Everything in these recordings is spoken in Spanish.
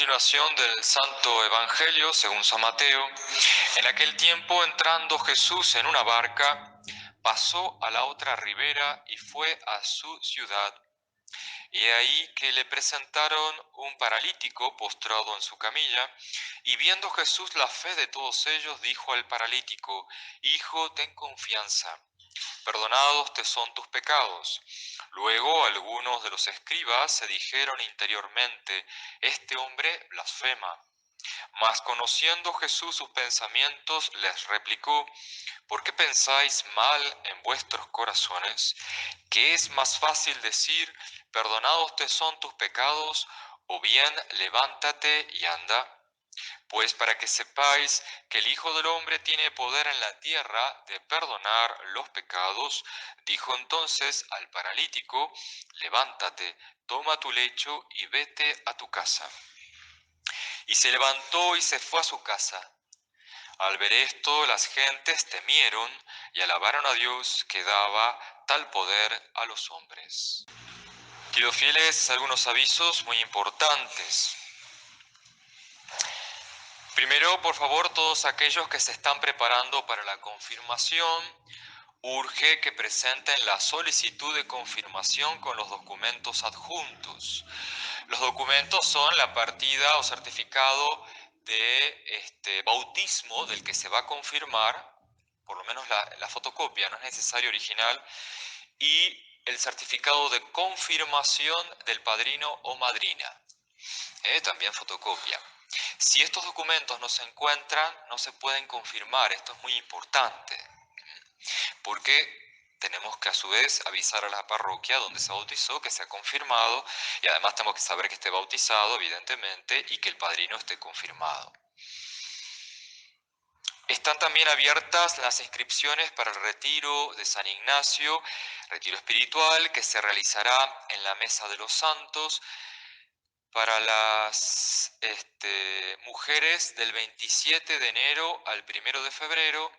Continuación del Santo Evangelio según San Mateo. En aquel tiempo, entrando Jesús en una barca, pasó a la otra ribera y fue a su ciudad. Y ahí que le presentaron un paralítico postrado en su camilla, y viendo Jesús la fe de todos ellos, dijo al paralítico: Hijo, ten confianza, perdonados te son tus pecados. Luego algunos de los escribas se dijeron interiormente: Este hombre blasfema. Mas conociendo Jesús sus pensamientos, les replicó: ¿Por qué pensáis mal en vuestros corazones? ¿Qué es más fácil decir: perdonados te son tus pecados, o bien levántate y anda? Pues para que sepáis que el Hijo del Hombre tiene poder en la tierra de perdonar los pecados, dijo entonces al paralítico: levántate, toma tu lecho y vete a tu casa. Y se levantó y se fue a su casa. Al ver esto, las gentes temieron y alabaron a Dios, que daba tal poder a los hombres. Queridos fieles, algunos avisos muy importantes. Primero, por favor, todos aquellos que se están preparando para la confirmación, urge que presenten la solicitud de confirmación con los documentos adjuntos. Los documentos son la partida o certificado de bautismo del que se va a confirmar, por lo menos la fotocopia, no es necesario original, y el certificado de confirmación del padrino o madrina, también fotocopia. Si estos documentos no se encuentran, no se pueden confirmar. Esto es muy importante, porque tenemos que a su vez avisar a la parroquia donde se bautizó que se ha confirmado, y además tenemos que saber que esté bautizado, evidentemente, y que el padrino esté confirmado. Están también abiertas las inscripciones para el retiro de San Ignacio, retiro espiritual, que se realizará en la Mesa de los Santos, para las mujeres del 27 de enero al 1 de febrero,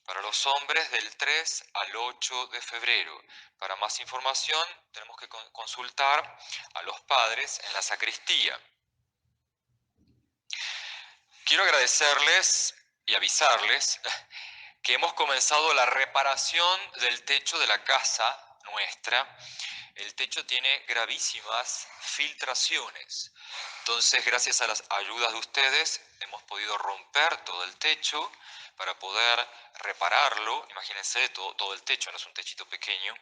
para los hombres del 3 al 8 de febrero. Para más información tenemos que consultar a los padres en la sacristía. Quiero agradecerles y avisarles que hemos comenzado la reparación del techo de la casa nuestra. El techo tiene gravísimas filtraciones. Entonces, gracias a las ayudas de ustedes, hemos podido romper todo el techo para poder repararlo. Imagínense, todo el techo, no es un techito pequeño.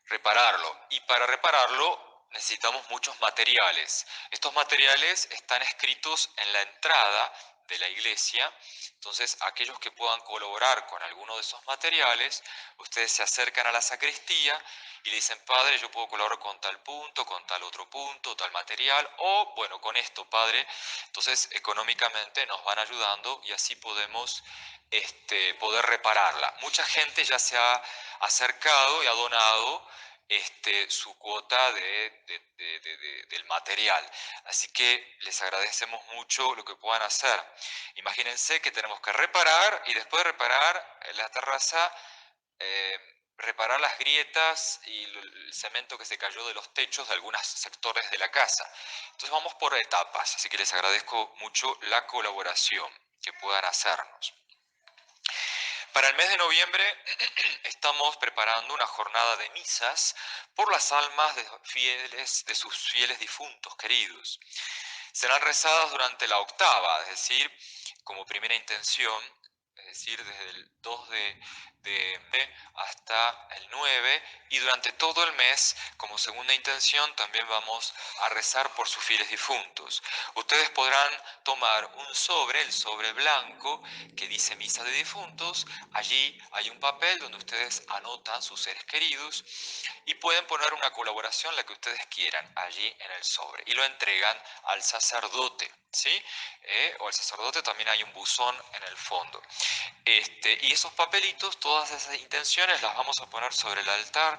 Repararlo. Y para repararlo necesitamos muchos materiales. Estos materiales están escritos en la entrada de la iglesia. Entonces, aquellos que puedan colaborar con alguno de esos materiales, ustedes se acercan a la sacristía y le dicen: Padre, yo puedo colaborar con tal punto, con tal otro punto, tal material, o bueno, con esto, Padre. Entonces, económicamente nos van ayudando y así podemos poder repararla. Mucha gente ya se ha acercado y ha donado su cuota del material. Así que les agradecemos mucho lo que puedan hacer. Imagínense que tenemos que reparar, y después de reparar la terraza, reparar las grietas y el cemento que se cayó de los techos de algunos sectores de la casa. Entonces vamos por etapas, así que les agradezco mucho la colaboración que puedan hacernos. Para el mes de noviembre estamos preparando una jornada de misas por las almas de sus fieles difuntos queridos. Serán rezadas durante la octava, es decir, como primera intención, es decir, desde el 2 de hasta el 9, y durante todo el mes, como segunda intención, también vamos a rezar por sus fieles difuntos. Ustedes podrán tomar un sobre, el sobre blanco, que dice Misa de Difuntos. Allí hay un papel donde ustedes anotan sus seres queridos y pueden poner una colaboración, la que ustedes quieran, allí en el sobre, y lo entregan al sacerdote, ¿sí? O al sacerdote también hay un buzón en el fondo. Y esos papelitos, todas esas intenciones las vamos a poner sobre el altar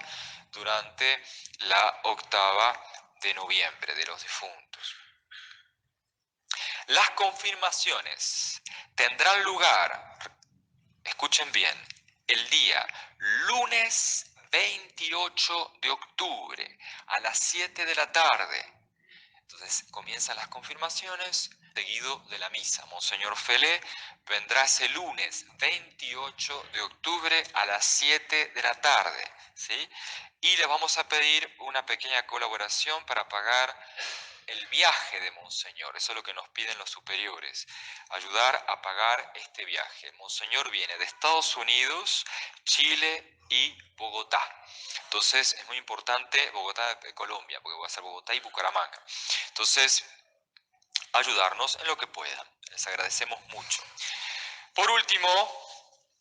durante la octava de noviembre de los difuntos. Las confirmaciones tendrán lugar, escuchen bien, el día lunes 28 de octubre a las 7 de la tarde. Entonces comienzan las confirmaciones, seguido de la misa. Monseñor Felé vendrá ese lunes 28 de octubre a las 7 de la tarde, ¿sí? Y le vamos a pedir una pequeña colaboración para pagar el viaje de Monseñor. Eso es lo que nos piden los superiores, ayudar a pagar este viaje. Monseñor viene de Estados Unidos, Chile y Bogotá. Entonces es muy importante Bogotá, Colombia, porque va a ser Bogotá y Bucaramanga. Entonces, ayudarnos en lo que puedan. Les agradecemos mucho. Por último,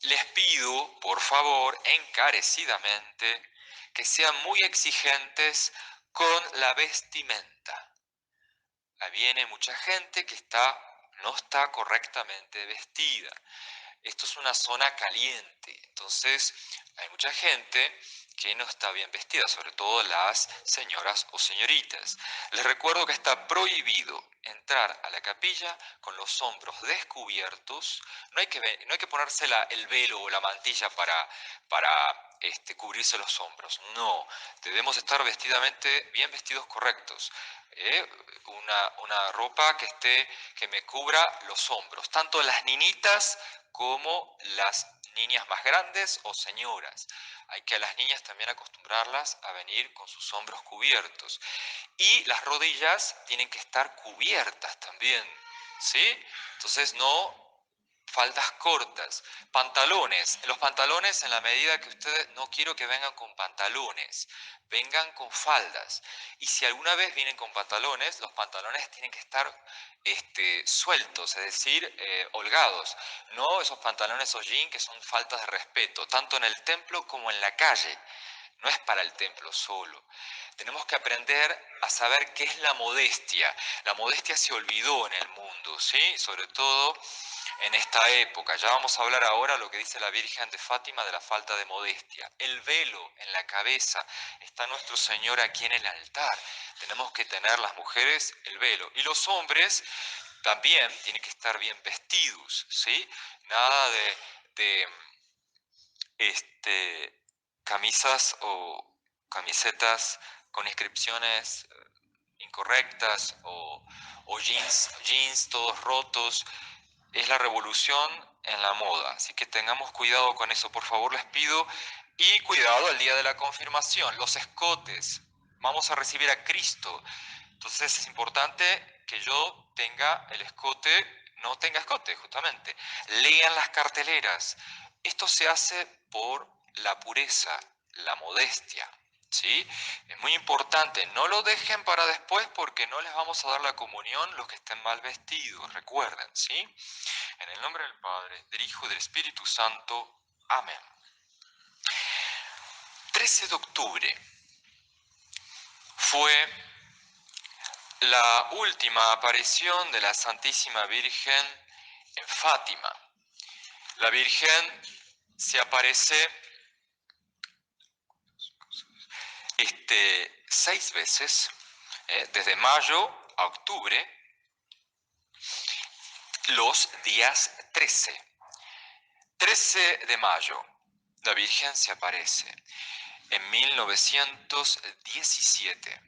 les pido, por favor, encarecidamente, que sean muy exigentes con la vestimenta. Viene mucha gente que no está correctamente vestida. Esto es una zona caliente, entonces hay mucha gente que no está bien vestida, sobre todo las señoras o señoritas. Les recuerdo que está prohibido entrar a la capilla con los hombros descubiertos. No hay que ponerse el velo o la mantilla para cubrirse los hombros. No, debemos estar bien vestidos correctos. Una ropa que me cubra los hombros, tanto las niñitas como las niñas más grandes o señoras. Hay que a las niñas también acostumbrarlas a venir con sus hombros cubiertos. Y las rodillas tienen que estar cubiertas también, ¿sí? Entonces faldas cortas, pantalones. Los pantalones, en la medida que ustedes, no quiero que vengan con pantalones, vengan con faldas. Y si alguna vez vienen con pantalones, los pantalones tienen que estar sueltos, es decir, holgados. No esos pantalones o jeans que son faltas de respeto, tanto en el templo como en la calle. No es para el templo solo. Tenemos que aprender a saber qué es la modestia. La modestia se olvidó en el mundo, ¿sí? Sobre todo en esta época. Ya vamos a hablar ahora lo que dice la Virgen de Fátima de la falta de modestia. El velo en la cabeza. Está nuestro Señor aquí en el altar. Tenemos que tener las mujeres el velo. Y los hombres también tienen que estar bien vestidos, ¿sí? Nada de camisas o camisetas con inscripciones incorrectas o jeans todos rotos. Es la revolución en la moda, así que tengamos cuidado con eso, por favor, les pido. Y cuidado el día de la confirmación, los escotes. Vamos a recibir a Cristo. Entonces es importante que yo tenga el escote, no tenga escote, justamente. Lean las carteleras. Esto se hace por la pureza, la modestia, ¿sí? Es muy importante, no lo dejen para después porque no les vamos a dar la comunión los que estén mal vestidos, recuerden, ¿sí? En el nombre del Padre, del Hijo y del Espíritu Santo. Amén. 13 de octubre fue la última aparición de la Santísima Virgen en Fátima. La Virgen se aparece 6 veces, desde mayo a octubre, los días 13. 13 de mayo, la Virgen se aparece en 1917.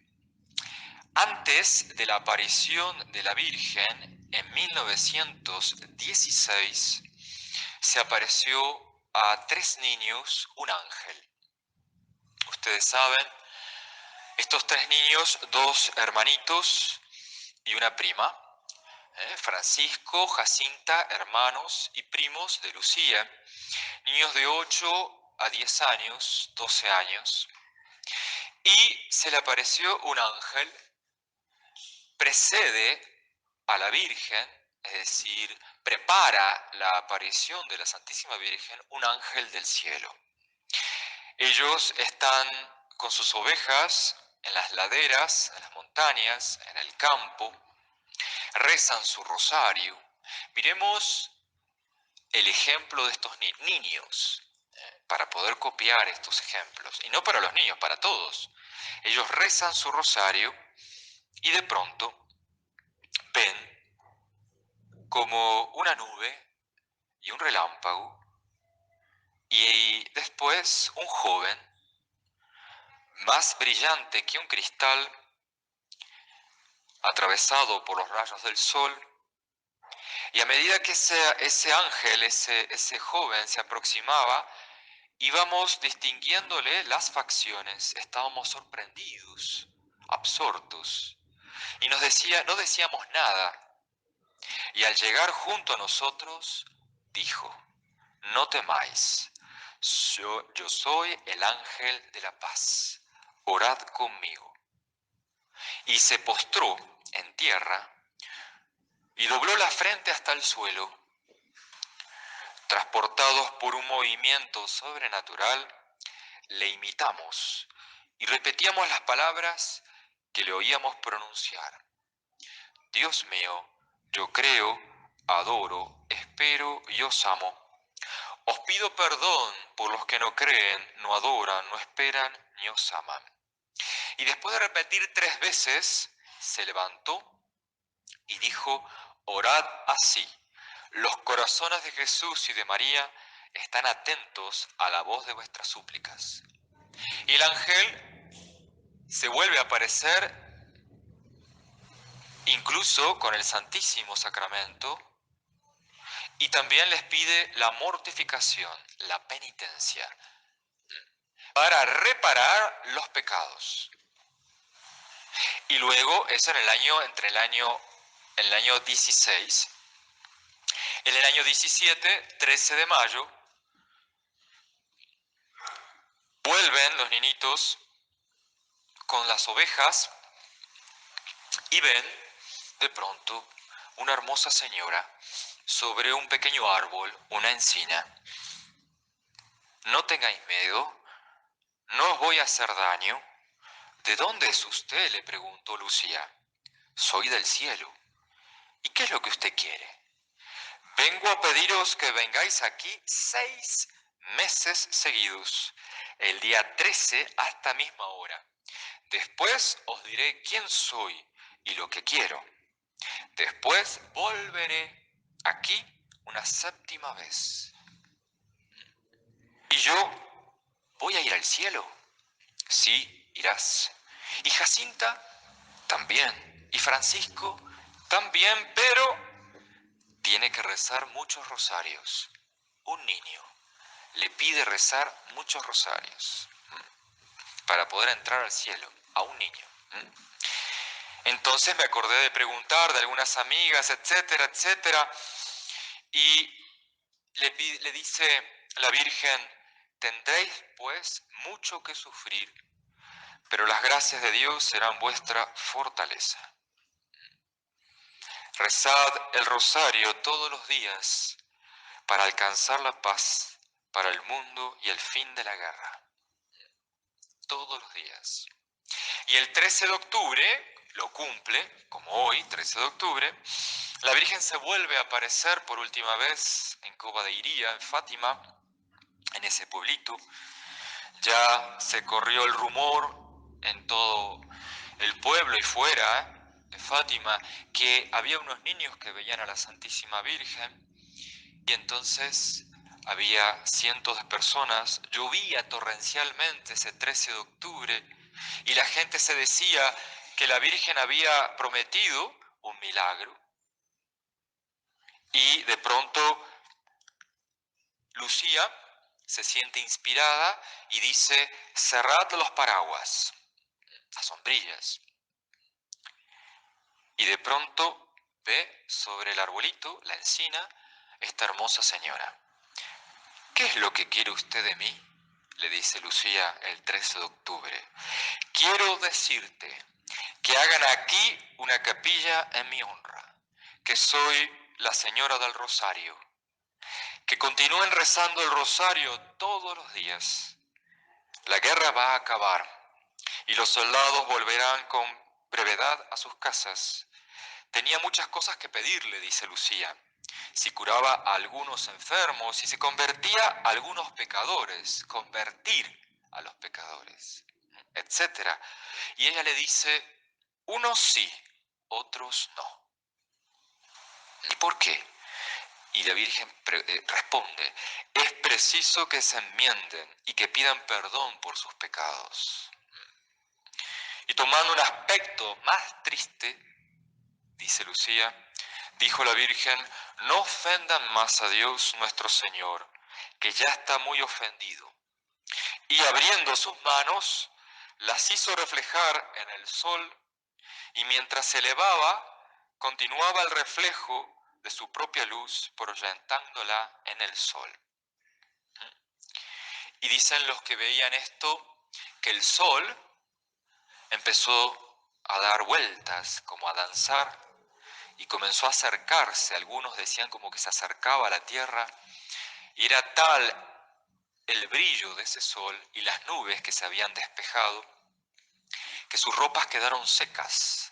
Antes de la aparición de la Virgen, en 1916, se apareció a 3 niños un ángel. Ustedes saben, estos 3 niños, 2 hermanitos y una prima, Francisco, Jacinta, hermanos y primos de Lucía, niños de 8 a 10 años, 12 años, y se le apareció un ángel, precede a la Virgen, es decir, prepara la aparición de la Santísima Virgen, un ángel del cielo. Ellos están con sus ovejas en las laderas, en las montañas, en el campo, rezan su rosario. Miremos el ejemplo de estos niños, para poder copiar estos ejemplos, y no para los niños, para todos. Ellos rezan su rosario y de pronto ven como una nube y un relámpago, y después un joven, más brillante que un cristal, atravesado por los rayos del sol. Y a medida que ese ángel, ese joven se aproximaba, íbamos distinguiéndole las facciones, estábamos sorprendidos, absortos, y no decíamos nada. Y al llegar junto a nosotros, dijo: no temáis, yo soy el ángel de la paz, orad conmigo. Y se postró en tierra y dobló la frente hasta el suelo. Transportados por un movimiento sobrenatural, le imitamos y repetíamos las palabras que le oíamos pronunciar. Dios mío, yo creo, adoro, espero y os amo. Os pido perdón por los que no creen, no adoran, no esperan ni os aman. Y después de repetir 3 veces, se levantó y dijo: orad así. Los corazones de Jesús y de María están atentos a la voz de vuestras súplicas. Y el ángel se vuelve a aparecer incluso con el Santísimo Sacramento, y también les pide la mortificación, la penitencia, para reparar los pecados. Y luego, eso en el año 16. En el año 17, 13 de mayo, vuelven los niñitos con las ovejas y ven de pronto una hermosa señora sobre un pequeño árbol, una encina. No tengáis miedo, no os voy a hacer daño. ¿De dónde es usted?, le preguntó Lucía. Soy del cielo. ¿Y qué es lo que usted quiere? Vengo a pediros que vengáis aquí 6 meses seguidos, el día 13 a esta misma hora. Después os diré quién soy y lo que quiero. Después volveré aquí una 7ª vez. ¿Y yo voy a ir al cielo? Sí, irás. ¿Y Jacinta? También. ¿Y Francisco? También, pero tiene que rezar muchos rosarios. Un niño le pide rezar muchos rosarios para poder entrar al cielo, a un niño. Entonces me acordé de preguntar de algunas amigas, etcétera, etcétera, y le dice la Virgen: tendréis pues mucho que sufrir, pero las gracias de Dios serán vuestra fortaleza. Rezad el rosario todos los días para alcanzar la paz para el mundo y el fin de la guerra. Todos los días. Y el 13 de octubre, lo cumple, como hoy, 13 de octubre, la Virgen se vuelve a aparecer por última vez en Cova de Iría, en Fátima, en ese pueblito. Ya se corrió el rumor en todo el pueblo y fuera de Fátima que había unos niños que veían a la Santísima Virgen, y entonces había cientos de personas, llovía torrencialmente ese 13 de octubre, y la gente se decía que la Virgen había prometido un milagro. Y de pronto Lucía se siente inspirada y dice: cerrad los paraguas, las sombrillas. Y de pronto ve sobre el arbolito, la encina, esta hermosa señora. ¿Qué es lo que quiere usted de mí?, le dice Lucía el 13 de octubre. Quiero decirte que hagan aquí una capilla en mi honra, que soy la Señora del Rosario, que continúen rezando el rosario todos los días. La guerra va a acabar y los soldados volverán con brevedad a sus casas. Tenía muchas cosas que pedirle, dice Lucía. Si curaba a algunos enfermos, si se convertía a algunos pecadores, convertir a los pecadores, etc. Y ella le dice: unos sí, otros no. ¿Y por qué? Y la Virgen responde: es preciso que se enmienden y que pidan perdón por sus pecados. Y tomando un aspecto más triste, dice Lucía, dijo la Virgen, no ofendan más a Dios nuestro Señor, que ya está muy ofendido. Y abriendo sus manos, las hizo reflejar en el sol, y mientras se elevaba, continuaba el reflejo de su propia luz, proyectándola en el sol. Y dicen los que veían esto, que el sol empezó a dar vueltas, como a danzar, y comenzó a acercarse. Algunos decían como que se acercaba a la tierra, y era tal el brillo de ese sol y las nubes que se habían despejado, que sus ropas quedaron secas,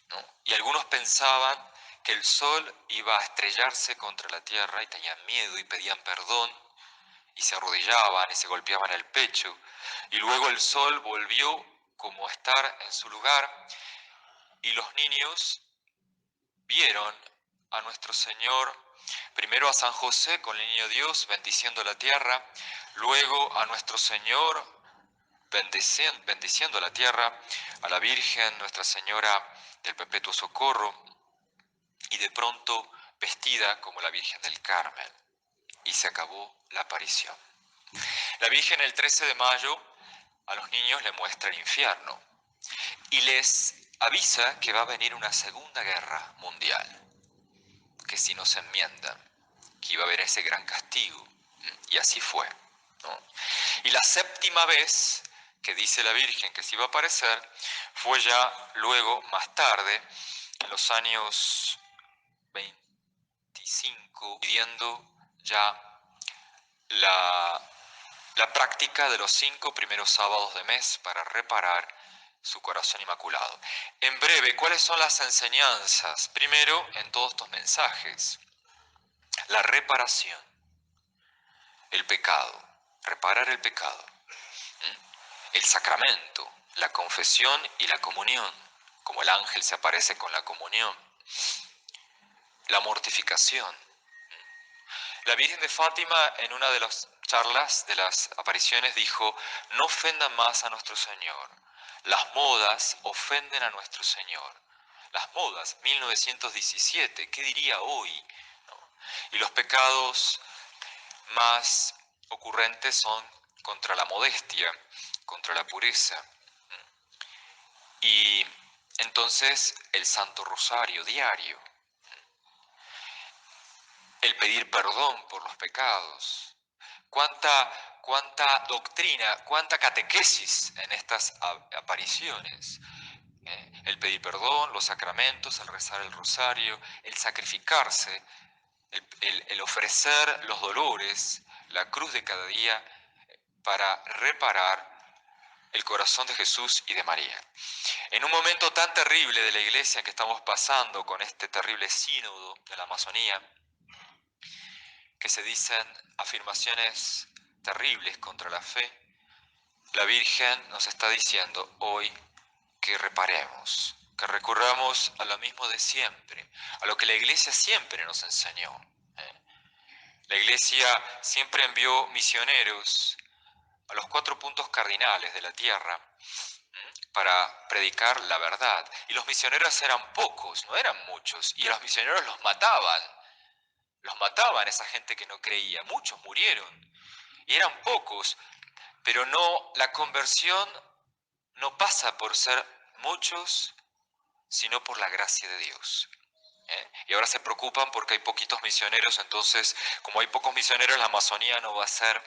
¿no? Y algunos pensaban que el sol iba a estrellarse contra la tierra y tenían miedo y pedían perdón y se arrodillaban y se golpeaban el pecho. Y luego el sol volvió como a estar en su lugar y los niños vieron a nuestro Señor, primero a San José con el niño Dios bendiciendo la tierra, luego a nuestro Señor bendiciendo la tierra, a la Virgen, Nuestra Señora del Perpetuo Socorro, y de pronto vestida como la Virgen del Carmen, y se acabó la aparición. La Virgen el 13 de mayo a los niños le muestra el infierno y les avisa que va a venir una segunda guerra mundial, que si no se enmiendan, que iba a haber ese gran castigo, y así fue, ¿no? Y la séptima vez que dice la Virgen que se iba a aparecer fue ya luego, más tarde, en los años 25, pidiendo ya la práctica de los 5 primeros sábados de mes para reparar su corazón inmaculado. En breve, ¿cuáles son las enseñanzas? Primero, en todos estos mensajes, la reparación, el pecado, reparar el pecado, el sacramento, la confesión y la comunión, como el ángel se aparece con la comunión, la mortificación. La Virgen de Fátima, en una de las charlas de las apariciones, dijo, no ofendan más a nuestro Señor. Las modas ofenden a nuestro Señor. Las modas, 1917, ¿qué diría hoy? ¿No? Y los pecados más ocurrentes son contra la modestia, contra la pureza. Y entonces el Santo Rosario diario, el pedir perdón por los pecados. Cuánta doctrina, cuánta catequesis en estas apariciones. El pedir perdón, los sacramentos, el rezar el rosario, el sacrificarse, el ofrecer los dolores, la cruz de cada día para reparar el corazón de Jesús y de María. En un momento tan terrible de la Iglesia que estamos pasando con este terrible sínodo de la Amazonía, que se dicen afirmaciones terribles contra la fe, la Virgen nos está diciendo hoy que reparemos, que recurramos a lo mismo de siempre, a lo que la Iglesia siempre nos enseñó. La Iglesia siempre envió misioneros a los 4 puntos cardinales de la tierra para predicar la verdad. Y los misioneros eran pocos, no eran muchos, y a los misioneros los mataban esa gente que no creía, muchos murieron, y eran pocos, pero no, la conversión no pasa por ser muchos, sino por la gracia de Dios. Y ahora se preocupan porque hay poquitos misioneros, entonces como hay pocos misioneros la Amazonía no va a ser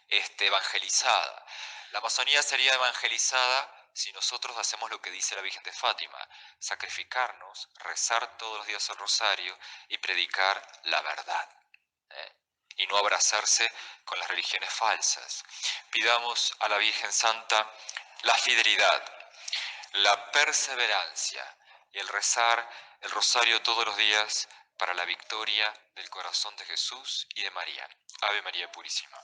evangelizada. La Amazonía sería evangelizada si nosotros hacemos lo que dice la Virgen de Fátima, sacrificarnos, rezar todos los días el rosario y predicar la verdad. Y no abrazarse con las religiones falsas. Pidamos a la Virgen Santa la fidelidad, la perseverancia y el rezar el rosario todos los días para la victoria del corazón de Jesús y de María. Ave María Purísima.